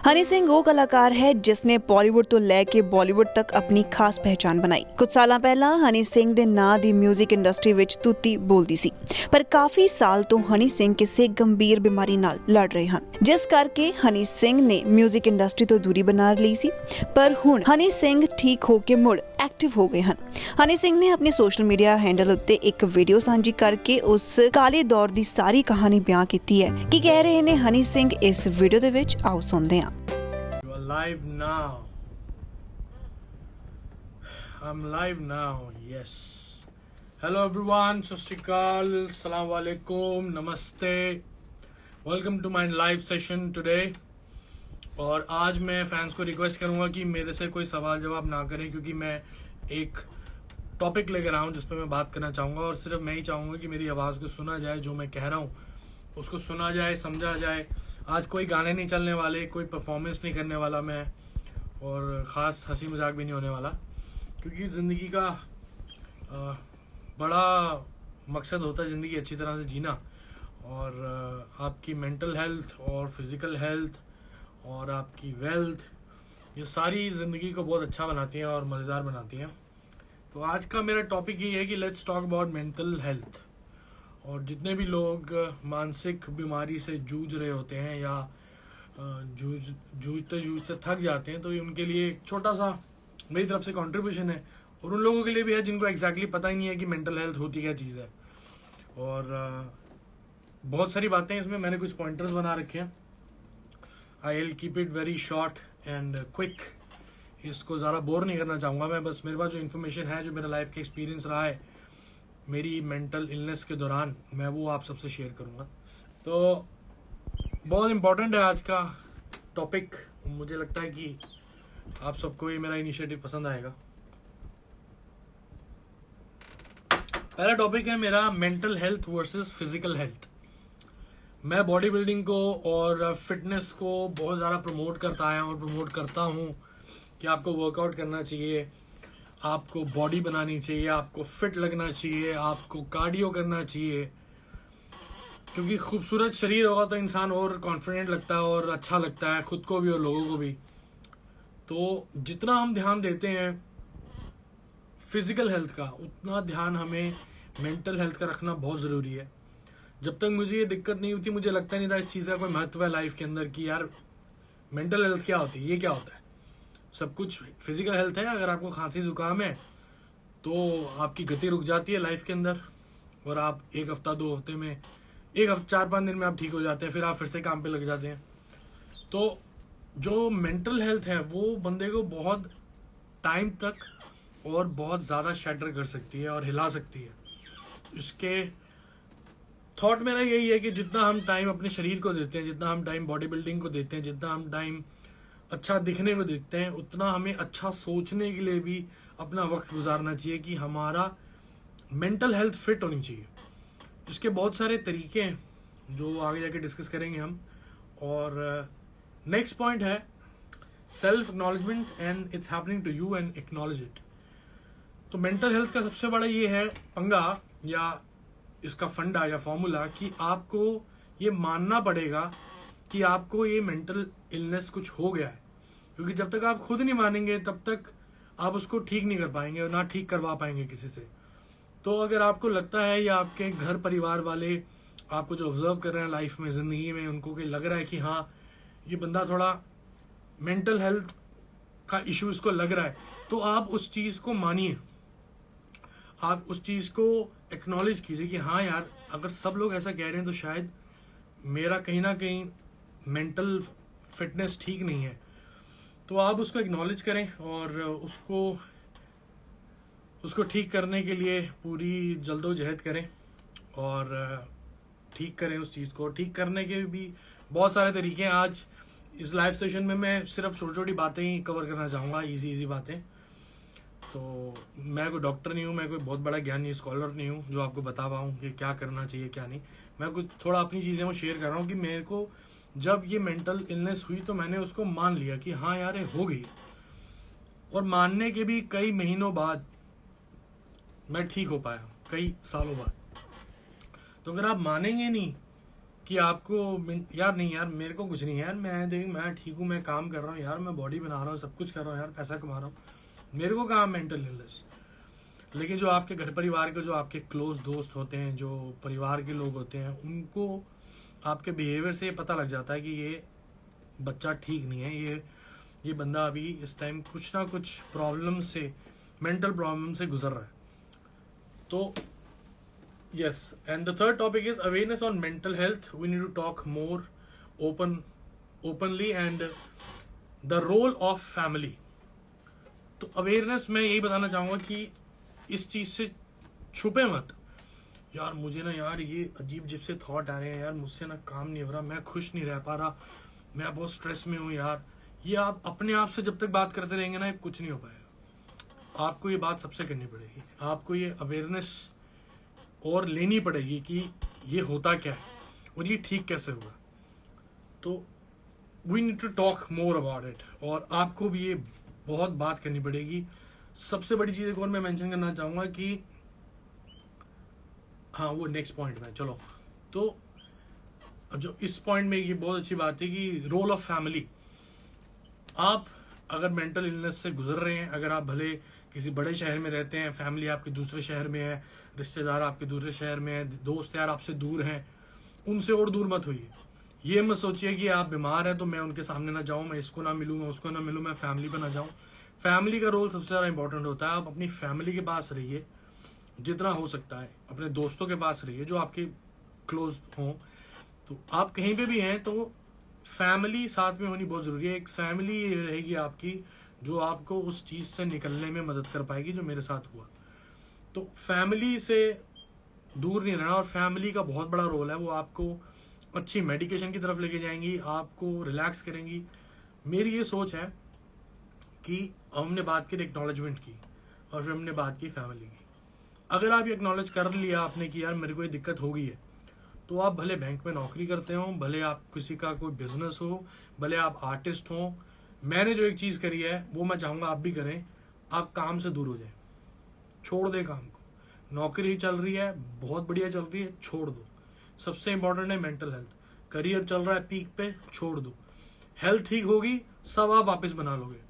हनी सिंह वो कलाकार है जिसने बॉलीवुड तो लेके बॉलीवुड तक ਆਪਣੀ ਖਾਸ ਪਹਿਚਾਨ ਬਣਾਈ। ਕੁਝ ਸਾਲਾਂ ਪਹਿਲਾਂ ਹਨੀ ਸਿੰਘ ਦੇ ਨਾਂ ਦੀ 뮤직 ਇੰਡਸਟਰੀ ਵਿੱਚ ਤੂਤੀ ਬੋਲਦੀ ਸੀ, ਪਰ ਕਾਫੀ ਸਾਲ ਤੋਂ ਹਨੀ ਸਿੰਘ ਕਿਸੇ ਗੰਭੀਰ ਬਿਮਾਰੀ ਨਾਲ ਲੜ ਰਹੇ ਹਨ, ਜਿਸ ਕਰਕੇ ਹਨੀ ਸਿੰਘ ਨੇ 뮤직 ਇੰਡਸਟਰੀ ਤੋਂ ਦੂਰੀ ਬਣਾ ਲਈ ਸੀ। ਪਰ ਹੁਣ ਹਨੀ ਸਿੰਘ ਠੀਕ ਹੋ ਕੇ ਮੁੜ ਐਕਟਿਵ ਹੋ ਗਏ ਹਨ। ਹਨੀ ਸਿੰਘ ਨੇ ਆਪਣੇ ਸੋਸ਼ਲ ਮੀਡੀਆ ਹੈਂਡਲ ਉੱਤੇ ਇੱਕ ਵੀਡੀਓ ਸਾਂਝੀ ਕਰਕੇ ਉਸ ਕਾਲੇ ਦੌਰ ਦੀ ਸਾਰੀ ਕਹਾਣੀ ਬਿਆਨ ਕੀਤੀ ਹੈ। ਕੀ ਕਹਿ ਰਹੇ ਨੇ ਹਨੀ ਸਿੰਘ ਇਸ ਵੀਡੀਓ ਦੇ ਵਿੱਚ, ਆਓ ਸੁਣਦੇ ਹਾਂ। Live now. I'm live now. Yes. Hello everyone. Sat Shri Akal. Assalamu alaikum. Namaste. Welcome to my live session today. और आज मैं फैंस को रिक्वेस्ट करूंगा कि मेरे से कोई सवाल जवाब ना करें, क्योंकि मैं एक टॉपिक लेकर आया हूँ जिस पर मैं बात करना चाहूँगा। और सिर्फ मैं ही चाहूँगा कि मेरी आवाज़ को सुना जाए, जो मैं कह रहा हूँ उसको सुना जाए, समझा जाए। आज कोई गाने नहीं चलने वाले, कोई परफॉर्मेंस नहीं करने वाला मैं, और ख़ास हंसी मजाक भी नहीं होने वाला, क्योंकि ज़िंदगी का बड़ा मकसद होता है ज़िंदगी अच्छी तरह से जीना। और आपकी मेंटल हेल्थ और फिज़िकल हेल्थ और आपकी वेल्थ, ये सारी ज़िंदगी को बहुत अच्छा बनाती हैं और मज़ेदार बनाती हैं। तो आज का मेरा टॉपिक ये है कि let's talk about mental health. और जितने भी लोग मानसिक बीमारी से जूझ रहे होते हैं या जूझते जूझते थक जाते हैं, तो ये उनके लिए एक छोटा सा मेरी तरफ से कंट्रीब्यूशन है। और उन लोगों के लिए भी है जिनको एग्जैक्टली पता ही नहीं है कि मेंटल हेल्थ होती क्या चीज़ है। और बहुत सारी बातें इसमें मैंने कुछ पॉइंटर्स बना रखे हैं। I will keep it very short and quick. इसको ज़्यादा बोर नहीं करना चाहूँगा मैं। बस मेरे पास जो इन्फॉर्मेशन है, जो मेरा लाइफ का एक्सपीरियंस रहा है मेरी मेंटल इलनेस के दौरान, मैं वो आप सबसे शेयर करूँगा। तो बहुत इम्पोर्टेंट है आज का टॉपिक। मुझे लगता है कि आप सबको ये मेरा इनिशिएटिव पसंद आएगा। पहला टॉपिक है मेरा mental health versus physical health. मैं बॉडी बिल्डिंग को और फिटनेस को बहुत ज़्यादा प्रमोट करता आया और प्रमोट करता हूँ कि आपको वर्कआउट करना चाहिए, आपको बॉडी बनानी चाहिए, आपको फिट लगना चाहिए, आपको कार्डियो करना चाहिए, क्योंकि खूबसूरत शरीर होगा तो इंसान और कॉन्फिडेंट लगता है और अच्छा लगता है, खुद को भी और लोगों को भी। तो जितना हम ध्यान देते हैं फिजिकल हेल्थ का, उतना ध्यान हमें मेंटल हेल्थ का रखना बहुत ज़रूरी है। जब तक मुझे ये दिक्कत नहीं होती, मुझे लगता नहीं था इस चीज़ का कोई महत्व है लाइफ के अंदर कि यार मेंटल हेल्थ क्या होती है, ये क्या होता है। सब कुछ फिजिकल हेल्थ है। अगर आपको खांसी जुकाम है तो आपकी गति रुक जाती है लाइफ के अंदर, और आप एक हफ्ता 2 हफ्ते में, 4-5 दिन में आप ठीक हो जाते हैं, फिर आप फिर से काम पे लग जाते हैं। तो जो मेंटल हेल्थ है वो बंदे को बहुत टाइम तक और बहुत ज़्यादा शैटर कर सकती है और हिला सकती है। इसके थॉट मेरा यही है कि जितना हम टाइम अपने शरीर को देते हैं, जितना हम टाइम बॉडी बिल्डिंग को देते हैं, जितना हम टाइम अच्छा दिखने को देखते हैं, उतना हमें अच्छा सोचने के लिए भी अपना वक्त गुजारना चाहिए कि हमारा मेंटल हेल्थ फिट होनी चाहिए। इसके बहुत सारे तरीके हैं जो आगे जाके डिस्कस करेंगे हम। और नेक्स्ट पॉइंट है self acknowledgement and it's happening to you and acknowledge it. तो मेंटल हेल्थ का सबसे बड़ा ये है पंगा, या इसका फंडा या फॉर्मूला, कि आपको ये मानना पड़ेगा कि आपको ये मेंटल इलनेस कुछ हो गया है। क्योंकि जब तक आप खुद नहीं मानेंगे तब तक आप उसको ठीक नहीं कर पाएंगे और ना ठीक करवा पाएंगे किसी से। तो अगर आपको लगता है या आपके घर परिवार वाले आपको जो ऑब्जर्व कर रहे हैं लाइफ में, ज़िंदगी में, उनको कि लग रहा है कि हाँ ये बंदा थोड़ा मेंटल हेल्थ का इशू इसको लग रहा है, तो आप उस चीज़ को मानिए, आप उस चीज़ को एक्नॉलेज कीजिए कि हाँ यार, अगर सब लोग ऐसा कह रहे हैं तो शायद मेरा कहीं ना कहीं मेंटल फिटनेस ठीक नहीं है। तो आप उसको एक्नॉलेज करें और उसको ठीक करने के लिए पूरी जल्दोजहद करें और ठीक करें उस चीज़ को। ठीक करने के भी बहुत सारे तरीके हैं। आज इस लाइव सेशन में मैं सिर्फ छोटी छोटी बातें ही कवर करना चाहूँगा, इजी बातें। तो मैं कोई डॉक्टर नहीं हूँ, मैं कोई बहुत बड़ा ज्ञानी स्कॉलर नहीं हूँ जो आपको बता पाऊँ कि क्या करना चाहिए क्या नहीं। मैं कुछ थोड़ा अपनी चीज़ें वो शेयर कर रहा हूँ कि मेरे को जब ये मेंटल इलनेस हुई तो मैंने उसको मान लिया कि हाँ यार ये हो गई। और मानने के भी कई महीनों बाद मैं ठीक हो पाया, कई सालों बाद। तो अगर आप मानेंगे नहीं कि आपको यार नहीं यार मेरे को कुछ नहीं है यार, मैं ठीक हूँ, मैं काम कर रहा हूँ यार, मैं बॉडी बना रहा हूँ, सब कुछ कर रहा हूँ यार, पैसा कमा रहा हूँ, मेरे को कहाँ मेंटल इलनेस। लेकिन जो आपके घर परिवार के, जो आपके क्लोज दोस्त होते हैं, जो परिवार के लोग होते हैं, उनको आपके बिहेवियर से पता लग जाता है कि ये बच्चा ठीक नहीं है, ये बंदा अभी इस टाइम कुछ ना कुछ प्रॉब्लम से, मेंटल प्रॉब्लम से गुजर रहा है। तो yes, and the third topic is awareness on mental health. We need to talk more openly and the role of family. तो अवेयरनेस मैं यही बताना चाहूँगा कि इस चीज़ से छुपे मत। यार मुझे ना यार ये अजीब अजीब से थॉट आ रहे हैं यार, मुझसे ना काम नहीं हो रहा, मैं खुश नहीं रह पा रहा, मैं बहुत स्ट्रेस में हूँ यार। ये आप अपने आप से जब तक बात करते रहेंगे ना, कुछ नहीं हो पाएगा। आपको ये बात सबसे करनी पड़ेगी, आपको ये अवेयरनेस और लेनी पड़ेगी कि ये होता क्या है और ये ठीक कैसे हुआ। तो we need to talk more about it, और आपको भी ये बहुत बात करनी पड़ेगी। सबसे बड़ी चीज़ एक और मैं मेंशन करना चाहूँगा कि हाँ, वो नेक्स्ट पॉइंट में चलो। तो जो इस पॉइंट में ये बहुत अच्छी बात है कि रोल ऑफ फैमिली। आप अगर मेंटल इलनेस से गुजर रहे हैं, अगर आप भले किसी बड़े शहर में रहते हैं, फैमिली आपके दूसरे शहर में है, रिश्तेदार आपके दूसरे शहर में है, दोस्त यार आपसे दूर हैं, उनसे और दूर मत होइए। ये मत सोचिए कि आप बीमार हैं तो मैं उनके सामने ना जाऊं, मैं इसको ना मिलूं, मैं उसको ना मिलूं, मैं फैमिली पे ना जाऊं। फैमिली का रोल सबसे ज़्यादा इंपॉर्टेंट होता है। आप अपनी फैमिली के पास रहिए जितना हो सकता है, अपने दोस्तों के पास रहिए जो आपके क्लोज हों। तो आप कहीं पे भी हैं तो फैमिली साथ में होनी बहुत ज़रूरी है। एक फैमिली रहेगी आपकी जो आपको उस चीज़ से निकलने में मदद कर पाएगी जो मेरे साथ हुआ। तो फैमिली से दूर नहीं रहना, और फैमिली का बहुत बड़ा रोल है, वो आपको अच्छी मेडिकेशन की तरफ लेके जाएंगी, आपको रिलैक्स करेंगी। मेरी ये सोच है कि हमने बात की एक्नॉलेजमेंट की और फिर हमने बात की फैमिली की। अगर आप ये एक्नॉलेज कर लिया आपने कि यार मेरे को ये दिक्कत हो गई है, तो आप भले बैंक में नौकरी करते हो, भले आप किसी का कोई बिजनेस हो, भले आप आर्टिस्ट हो, मैंने जो एक चीज़ करी है वो मैं चाहूँगा आप भी करें। आप काम से दूर हो जाए, छोड़ दे काम को। नौकरी चल रही है, बहुत बढ़िया चल रही है, छोड़ दो। सबसे इंपॉर्टेंट है मेंटल हेल्थ। करियर चल रहा है पीक पे, छोड़ दो। हेल्थ ठीक होगी, सब आप वापस बना लोगे।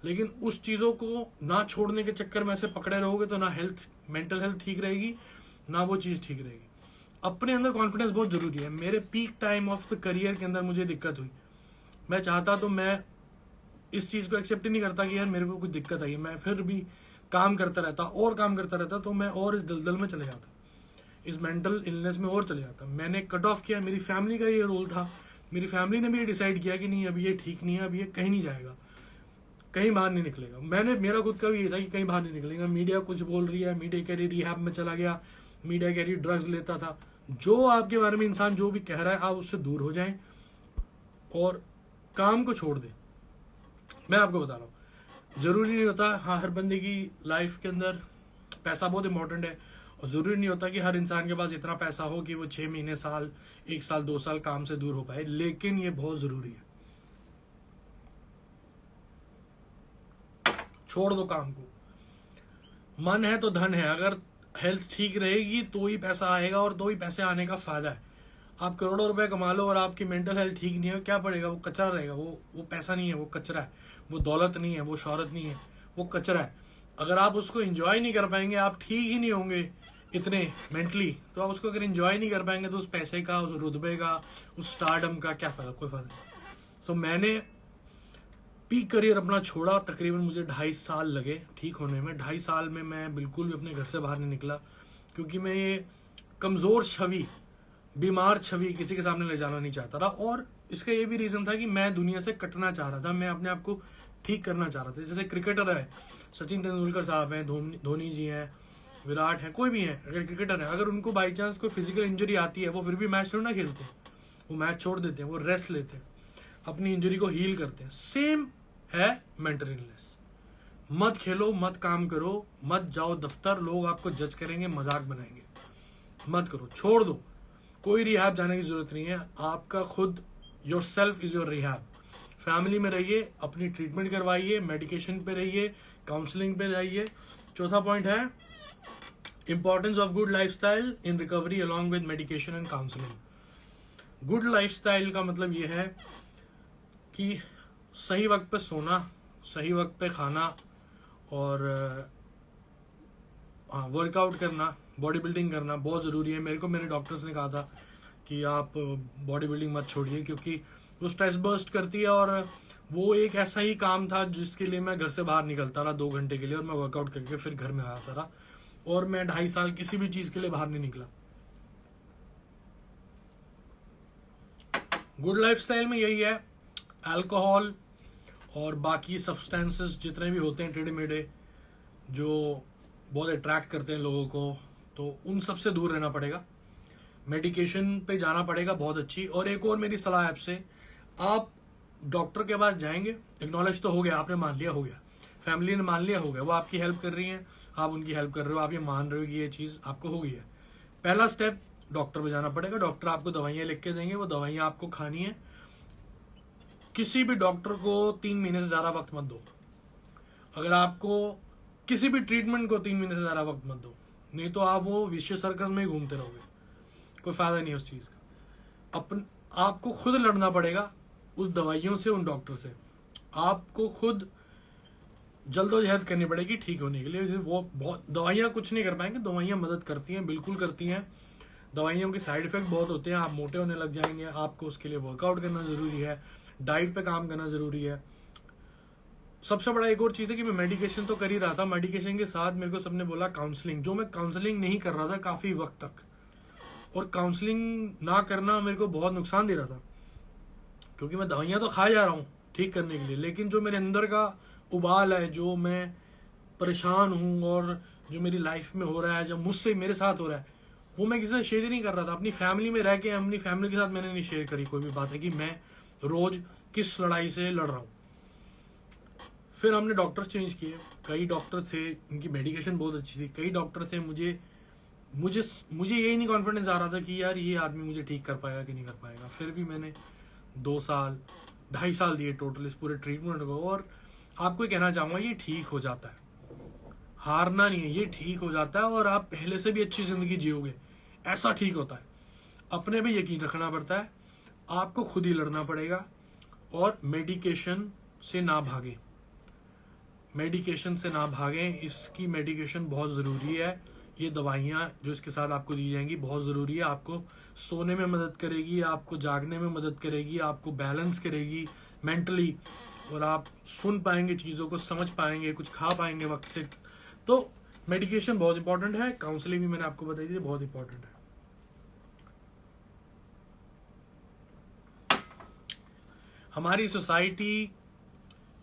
लेकिन उस चीज़ों को ना छोड़ने के चक्कर में ऐसे पकड़े रहोगे तो ना हेल्थ, मेंटल हेल्थ ठीक रहेगी, ना वो चीज़ ठीक रहेगी। अपने अंदर कॉन्फिडेंस बहुत ज़रूरी है। मेरे peak time of the career के अंदर मुझे दिक्कत हुई, मैं चाहता तो मैं इस चीज़ को एक्सेप्ट ही नहीं करता कि यार मेरे को कुछ दिक्कत आई है, मैं फिर भी काम करता रहता और काम करता रहता, तो मैं और इस दलदल में चले जाता, इस मेंटल इलनेस में और चले जाता। मैंने कट ऑफ किया, मेरी फैमिली का ये रोल था, मेरी फैमिली ने भी ये डिसाइड किया कि नहीं अभी ये ठीक नहीं है, अभी ये कहीं नहीं जाएगा, कहीं बाहर नहीं निकलेगा। मेरा खुद का भी ये था कि कहीं बाहर नहीं निकलेगा। मीडिया कुछ बोल रही है, मीडिया कह रही रिहैब में चला गया, मीडिया कह रही ड्रग्स लेता था। जो आपके बारे में इंसान जो भी कह रहा है, आप उससे दूर हो जाएं और काम को छोड़ दें। मैं आपको बता रहा हूँ, ज़रूरी नहीं होता हाँ हर बंदे की लाइफ के अंदर पैसा बहुत इंपॉर्टेंट है, और ज़रूरी नहीं होता कि हर इंसान के पास इतना पैसा हो कि वो 6 महीने, साल, 1 साल, 2 साल काम से दूर हो पाए, लेकिन ये बहुत ज़रूरी है। छोड़ दो काम को। मन है तो धन है। अगर हेल्थ ठीक रहेगी तो ही पैसा आएगा, और तो ही पैसे आने का फायदा है। आप करोड़ों रुपए कमा लो और आपकी मेंटल हेल्थ ठीक नहीं है, क्या पड़ेगा? वो कचरा रहेगा, वो पैसा नहीं है, वो कचरा है। वो दौलत नहीं है, वो शोहरत नहीं है, वो कचरा है। अगर आप उसको एंजॉय नहीं कर पाएंगे, आप ठीक ही नहीं होंगे इतने मेंटली, तो आप उसको अगर एंजॉय नहीं कर पाएंगे तो उस पैसे का, उस रुतबे का, उस स्टारडम का क्या फायदा? कोई फायदा नहीं। तो मैंने पीक करियर अपना छोड़ा, तकरीबन मुझे 2.5 साल लगे ठीक होने में। 2.5 साल में मैं बिल्कुल भी अपने घर से बाहर नहीं निकला, क्योंकि मैं ये कमज़ोर छवि, बीमार छवि किसी के सामने ले जाना नहीं चाहता था। और इसका ये भी रीज़न था कि मैं दुनिया से कटना चाह रहा था, मैं अपने आप को ठीक करना चाह रहा था। जैसे क्रिकेटर है, सचिन तेंदुलकर साहब हैं, धोनी जी हैं, विराट हैं, कोई भी हैं, अगर क्रिकेटर है, अगर उनको बाई चांस कोई फिजिकल इंजरी आती है, वो फिर भी मैच थोड़ा ना खेलते हैं, वो मैच छोड़ देते हैं, वो रेस्ट लेते हैं, अपनी इंजरी को हील करते हैं। सेम है मेंटल इलनेस। मत खेलो, मत काम करो, मत जाओ दफ्तर, लोग आपको जज करेंगे, मजाक बनाएंगे, मत करो, छोड़ दो। कोई रिहैब जाने की जरूरत नहीं है, आपका खुद, your self is your rehab. Family में रहिए, अपनी ट्रीटमेंट करवाइए, मेडिकेशन पे रहिए, काउंसलिंग पे जाइए। चौथा पॉइंट है importance of good lifestyle in recovery along with medication and counselling. Good lifestyle का मतलब ये है कि सही वक्त पे सोना, सही वक्त पे खाना और वर्कआउट करना, बॉडी बिल्डिंग करना बहुत ज़रूरी है। मेरे को मेरे डॉक्टर्स ने कहा था कि आप बॉडी बिल्डिंग मत छोड़िए, क्योंकि वो स्ट्रेस बर्स्ट करती है। और वो एक ऐसा ही काम था जिसके लिए मैं घर से बाहर निकलता रहा 2 घंटे के लिए, और मैं वर्कआउट करके फिर घर में आता रहा, और मैं 2.5 साल किसी भी चीज़ के लिए बाहर नहीं निकला। गुड लाइफस्टाइल में यही है, अल्कोहल और बाकी सब्सटेंसेस जितने भी होते हैं टेढ़े मेढ़े जो बहुत अट्रैक्ट करते हैं लोगों को, तो उन सब से दूर रहना पड़ेगा। मेडिकेशन पे जाना पड़ेगा बहुत अच्छी। और एक और मेरी सलाह है आपसे, आप डॉक्टर के पास जाएंगे, एक्नॉलेज तो हो गया, आपने मान लिया, हो गया, फैमिली ने मान लिया, हो गया, वो आपकी हेल्प कर रही है, आप उनकी हेल्प कर रहे हो, आप ये मान रहे हो कि ये चीज़ आपको हो गई है। पहला स्टेप डॉक्टर पे जाना पड़ेगा। डॉक्टर आपको दवाइयाँ लिख के देंगे, वो दवाइयाँ आपको खानी है। किसी भी डॉक्टर को 3 महीने से ज़्यादा वक्त मत दो। अगर आपको किसी भी ट्रीटमेंट को 3 महीने से ज़्यादा वक्त मत दो, नहीं तो आप वो विशेष सर्कल में ही घूमते रहोगे, कोई फायदा नहीं है उस चीज़ का। आपको खुद लड़ना पड़ेगा उस दवाइयों से, उन डॉक्टर से। आपको खुद जल्दोजहद करनी पड़ेगी ठीक होने के लिए। वो बहुत दवाइयाँ कुछ नहीं कर पाएंगे, दवाइयाँ मदद करती हैं, बिल्कुल करती हैं। दवाइयों के साइड इफेक्ट बहुत होते हैं, आप मोटे होने लग जाएंगे। आपको उसके लिए वर्कआउट करना ज़रूरी है, डाइट पे काम करना ज़रूरी है। सबसे बड़ा एक और चीज़ है कि मैं मेडिकेशन तो कर ही रहा था, मेडिकेशन के साथ मेरे को सबने बोला काउंसलिंग, जो मैं काउंसलिंग नहीं कर रहा था काफ़ी वक्त तक। और काउंसलिंग ना करना मेरे को बहुत नुकसान दे रहा था, क्योंकि मैं दवाइयाँ तो खा जा रहा हूँ ठीक करने के लिए, लेकिन जो मेरे अंदर का उबाल है, जो मैं परेशान हूँ और जो मेरी लाइफ में हो रहा है, जब मुझसे मेरे साथ हो रहा है, वो मैं किसी से शेयर ही नहीं कर रहा था। अपनी फैमिली में रह के अपनी फैमिली के साथ मैंने नहीं शेयर करी कोई भी बात है कि मैं रोज किस लड़ाई से लड़ रहा हूँ। फिर हमने डॉक्टर्स चेंज किए, कई डॉक्टर थे, उनकी मेडिकेशन बहुत अच्छी थी। कई डॉक्टर थे, मुझे मुझे मुझे यही नहीं कॉन्फिडेंस आ रहा था कि यार ये आदमी मुझे ठीक कर पाएगा कि नहीं कर पाएगा। फिर भी मैंने 2 साल 2.5 साल दिए टोटल इस पूरे ट्रीटमेंट को। और आपको ये कहना चाहूँगा, ये ठीक हो जाता है, हारना नहीं है, ये ठीक हो जाता है और आप पहले से भी अच्छी ज़िंदगी जियोगे, ऐसा ठीक होता है। अपने पे यकीन रखना पड़ता है, आपको खुद ही लड़ना पड़ेगा। और मेडिकेशन से ना भागें, मेडिकेशन से ना भागें, इसकी मेडिकेशन बहुत ज़रूरी है। ये दवाइयाँ जो इसके साथ आपको दी जाएंगी बहुत ज़रूरी है, आपको सोने में मदद करेगी, आपको जागने में मदद करेगी, आपको बैलेंस करेगी मेंटली, और आप सुन पाएंगे, चीज़ों को समझ पाएंगे, कुछ खा पाएंगे वक्त से। तो मेडिकेशन बहुत इंपॉर्टेंट है, काउंसलिंग भी मैंने आपको बताई थी बहुत इंपॉर्टेंट है। हमारी सोसाइटी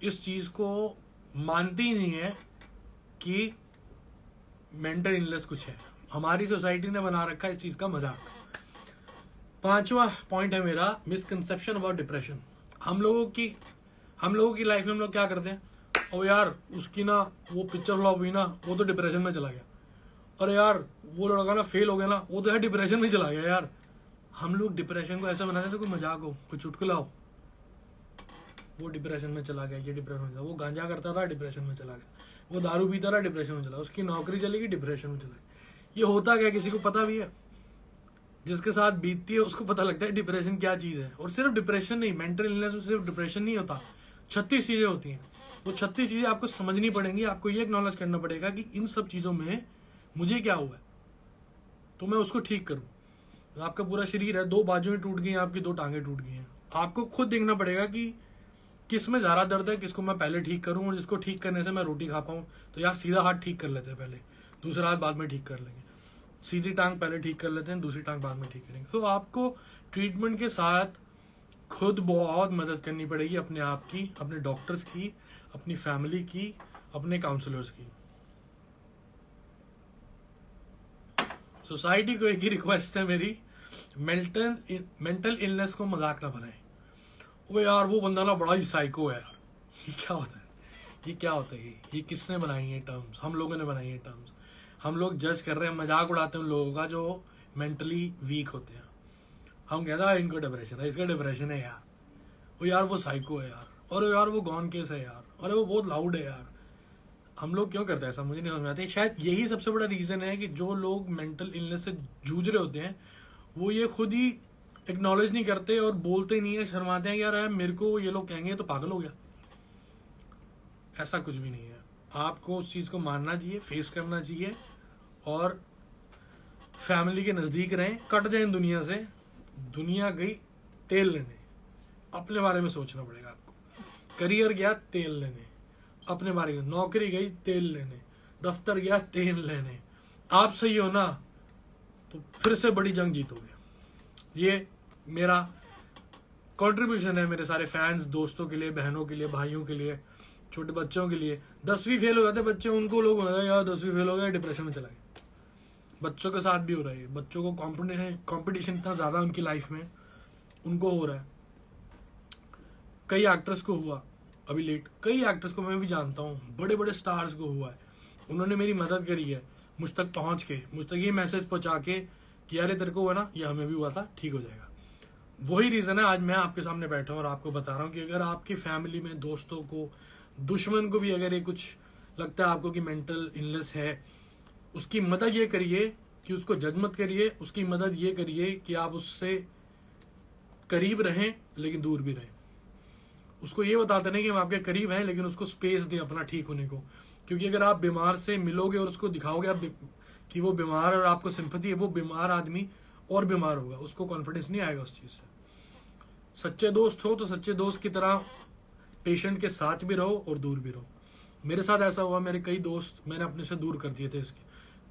इस चीज़ को मानती ही नहीं है कि मेंटल इलनेस कुछ है। हमारी सोसाइटी ने बना रखा है इस चीज़ का मजाक। 5वां पॉइंट है मेरा, मिसकंसेप्शन अबाउट डिप्रेशन। हम लोगों की लाइफ में हम लोग क्या करते हैं, और यार उसकी ना वो पिक्चर फ्लॉप हुई ना, वो तो डिप्रेशन में चला गया। अरे यार वो लड़का ना फेल हो गया ना, वो तो यार डिप्रेशन में चला गया। यार हम लोग डिप्रेशन को ऐसा बनाते हैं कोई मजाक हो, कोई चुटकुला हो। वो डिप्रेशन में चला गया, ये डिप्रेशन में चला, वो गांजा करता था डिप्रेशन में चला गया, वो दारू पीता रहा डिप्रेशन में चला, उसकी नौकरी चलेगी डिप्रेशन में चला गया। ये होता क्या, किसी को पता भी है? जिसके साथ बीतती है उसको पता लगता है डिप्रेशन क्या चीज़ है। और सिर्फ डिप्रेशन नहीं, मेंटल इलनेस में सिर्फ डिप्रेशन नहीं होता, 36 चीज़ें होती हैं। वो 36 चीज़ें आपको समझनी पड़ेंगी, आपको ये एक्नॉलेज करना पड़ेगा कि इन सब चीज़ों में मुझे क्या हुआ है, तो मैं उसको ठीक करूँ। आपका पूरा शरीर है, 2 बाजुएं टूट गई हैं, आपकी 2 टांगें टूट गई हैं, आपको खुद देखना पड़ेगा कि किस में ज़्यादा दर्द है, किसको मैं पहले ठीक करूँ, और जिसको ठीक करने से मैं रोटी खा पाऊँ। तो यार सीधा हाथ ठीक कर लेते हैं पहले, दूसरा हाथ बाद में ठीक कर लेंगे। सीधी टांग पहले ठीक कर लेते हैं, दूसरी टांग बाद में ठीक करेंगे। तो आपको ट्रीटमेंट के साथ खुद बहुत मदद करनी पड़ेगी, अपने आप की, अपने डॉक्टर्स की, अपनी फैमिली की, अपने काउंसलर्स की। सोसाइटी को एक ही रिक्वेस्ट है मेरी, मेंटल इलनेस को मजाक ना बनाए। वो यार वो बंदा ना बड़ा ही साइको है यार, ये क्या होता है, ये क्या होता है, ये किसने बनाई है टर्म्स? हम लोगों ने बनाई है टर्म्स। हम लोग जज कर रहे हैं, मजाक उड़ाते हैं उन लोगों का जो मेंटली वीक होते हैं। हम कहते हैं इनको डिप्रेशन है, इसका डिप्रेशन है यार, वो यार वो साइको है यार, अरे यार वो गॉन केस है यार, अरे वो बहुत लाउड है यार। हम लोग क्यों करते हैं ऐसा, मुझे नहीं समझ में आता। शायद यही सबसे बड़ा रीज़न है कि जो लोग मेंटल इलनेस से जूझ रहे होते हैं वो ये खुद ही एक्नॉलेज नहीं करते और बोलते नहीं है, शर्माते हैं, यार मेरे को ये लोग कहेंगे तो पागल हो गया। ऐसा कुछ भी नहीं है, आपको उस चीज़ को मानना चाहिए, फेस करना चाहिए और फैमिली के नज़दीक रहें, कट जाएं दुनिया से। दुनिया गई तेल लेने, अपने बारे में सोचना पड़ेगा आपको। करियर गया तेल लेने, अपने बारे में। नौकरी गई तेल लेने, दफ्तर गया तेल लेने। आप सही हो ना तो फिर से बड़ी जंग जीतोगे। ये मेरा कंट्रीब्यूशन है मेरे सारे फैंस, दोस्तों के लिए, बहनों के लिए, भाइयों के लिए, छोटे बच्चों के लिए। 10वीं फेल हो जाते बच्चे, उनको लोग यार 10वीं फेल हो गया, डिप्रेशन में चला गया। बच्चों के साथ भी हो रहा है, बच्चों को कंपटीशन इतना ज़्यादा उनकी लाइफ में उनको हो रहा है। कई एक्टर्स को हुआ अभी लेट, कई एक्टर्स को मैं भी जानता हूँ, बड़े बड़े स्टार्स को हुआ है। उन्होंने मेरी मदद करी है, मुझ तक पहुँच के, मुझ तक ये मैसेज पहुँचा के कि यार तेरे को हुआ ना, ये हमें भी हुआ था, ठीक हो जाएगा। वही रीज़न है आज मैं आपके सामने बैठा हूँ और आपको बता रहा हूँ कि अगर आपकी फैमिली में, दोस्तों को, दुश्मन को भी अगर ये कुछ लगता है आपको कि मेंटल इलनेस है, उसकी मदद ये करिए कि उसको जज मत करिए। उसकी मदद ये करिए कि आप उससे करीब रहें लेकिन दूर भी रहें। उसको ये बताते नहीं कि हम आपके करीब हैं, लेकिन उसको स्पेस दें अपना ठीक होने को। क्योंकि अगर आप बीमार से मिलोगे और उसको दिखाओगे आप कि वो बीमार और आपको सिंपैथी है, वो बीमार आदमी और बीमार होगा, उसको कॉन्फिडेंस नहीं आएगा उस चीज़ से। सच्चे दोस्त हो तो सच्चे दोस्त की तरह पेशेंट के साथ भी रहो और दूर भी रहो। मेरे साथ ऐसा हुआ, मेरे कई दोस्त मैंने अपने से दूर कर दिए थे, इसके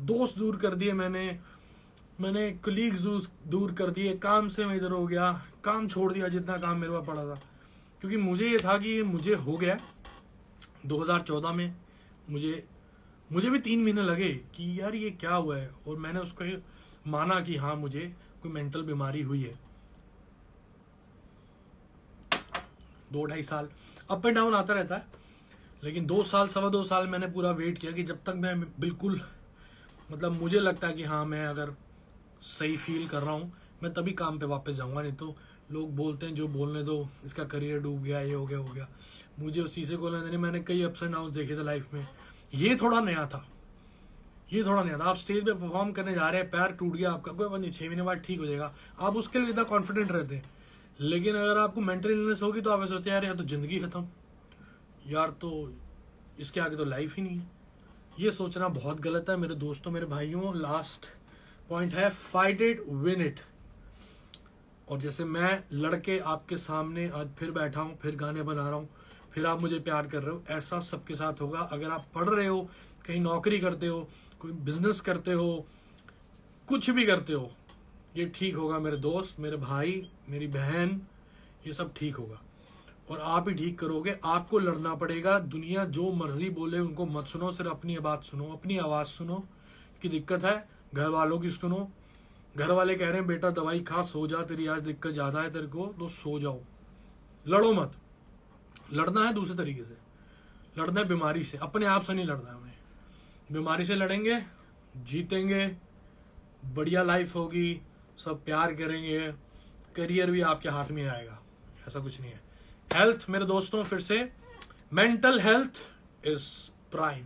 दोस्त दूर कर दिए, मैंने कलीग्स दूर कर दिए, काम से मैं इधर हो गया, काम छोड़ दिया जितना काम मेरे पास पड़ा था। क्योंकि मुझे ये था कि मुझे हो गया 2014 में, मुझे भी 3 महीने लगे कि यार ये क्या हुआ है, और मैंने उसको ये माना कि हाँ मुझे कोई मेंटल बीमारी हुई है। 2-2.5 साल अप एंड डाउन आता रहता है, लेकिन 2 साल, 2.25 साल मैंने पूरा वेट किया कि जब तक मैं बिल्कुल, मतलब मुझे लगता है कि हाँ मैं अगर सही फील कर रहा हूँ, मैं तभी काम पे वापस जाऊँगा। नहीं तो लोग बोलते हैं जो बोलने दो, इसका करियर डूब गया, ये हो गया। मुझे उस चीज़ से कोई लेना नहीं। मैंने कई अप्स एंड डाउन देखे थे लाइफ में, ये थोड़ा नया था। आप स्टेज पे परफॉर्म करने जा रहे हैं, पैर टूट गया आपका, कोई बात नहीं, 6 महीने बाद ठीक हो जाएगा, आप उसके लिए इतना कॉन्फिडेंट रहते हैं। लेकिन अगर आपको मेंटल इलनेस होगी तो आप ऐसे सोचते हैं यार तो जिंदगी खत्म, यार तो इसके आगे तो लाइफ ही नहीं है। ये सोचना बहुत गलत है मेरे दोस्तों, मेरे भाइयों। लास्ट पॉइंट है, फाइट इट, विन इट। और जैसे मैं लड़के आपके सामने आज फिर बैठा हूँ, फिर गाने बना रहा हूँ, फिर आप मुझे प्यार कर रहे हो, ऐसा सबके साथ होगा। अगर आप पढ़ रहे हो, कहीं नौकरी करते हो, कोई बिजनेस करते हो, कुछ भी करते हो, ये ठीक होगा मेरे दोस्त, मेरे भाई, मेरी बहन, ये सब ठीक होगा। और आप ही ठीक करोगे। आपको लड़ना पड़ेगा। दुनिया जो मर्जी बोले उनको मत सुनो, सिर्फ अपनी बात सुनो, अपनी आवाज़ सुनो कि दिक्कत है। घर वालों की सुनो। घर वाले कह रहे हैं बेटा दवाई खा, सो जा, तेरी आज दिक्कत ज़्यादा है तेरे को, तो सो जाओ। लड़ो मत। लड़ना है दूसरे तरीके से, लड़ना है बीमारी से, अपने आप से नहीं लड़ना है हमें। बीमारी से लड़ेंगे, जीतेंगे, बढ़िया लाइफ होगी, सब प्यार करेंगे, करियर भी आपके हाथ में आएगा। ऐसा कुछ नहीं है। हेल्थ मेरे दोस्तों, फिर से mental health is prime.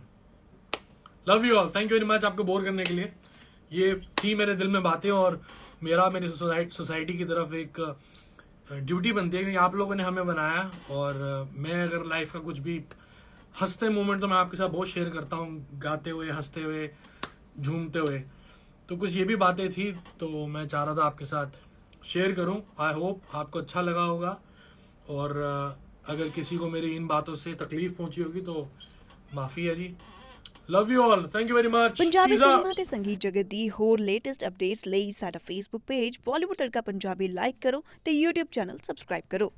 Love you all, thank you very much आपको बोर करने के लिए। ये थी मेरे दिल में बातें, और मेरी सोसाइटी की तरफ एक ड्यूटी बनती है, क्योंकि आप लोगों ने हमें बनाया। और मैं अगर लाइफ का कुछ भी हंसते मोमेंट तो मैं आपके साथ बहुत शेयर करता हूँ, गाते हुए, हंसते हुए, झूमते हुए। तो कुछ ये भी बातें थी, तो मैं चाह रहा था आपके साथ शेयर करूं। आई होप आपको अच्छा लगा होगा। और अगर किसी को मेरी इन बातों से तकलीफ पहुंची होगी तो माफ़ी है जी। Love you all, thank you very much. Punjabi cinema ਤੇ ਸੰਗੀਤ ਜਗਤ ਦੀ ਹੋਰ ਲੇਟੈਸਟ ਅਪਡੇਟਸ ਲਈ ਸਾਡਾ ਫੇਸਬੁੱਕ ਪੇਜ ਬਾਲੀਵੁੱਡ ਤੜਕਾ ਪੰਜਾਬੀ ਲਾਈਕ ਕਰੋ ਤੇ YouTube ਚੈਨਲ ਸਬਸਕ੍ਰਾਈਬ ਕਰੋ।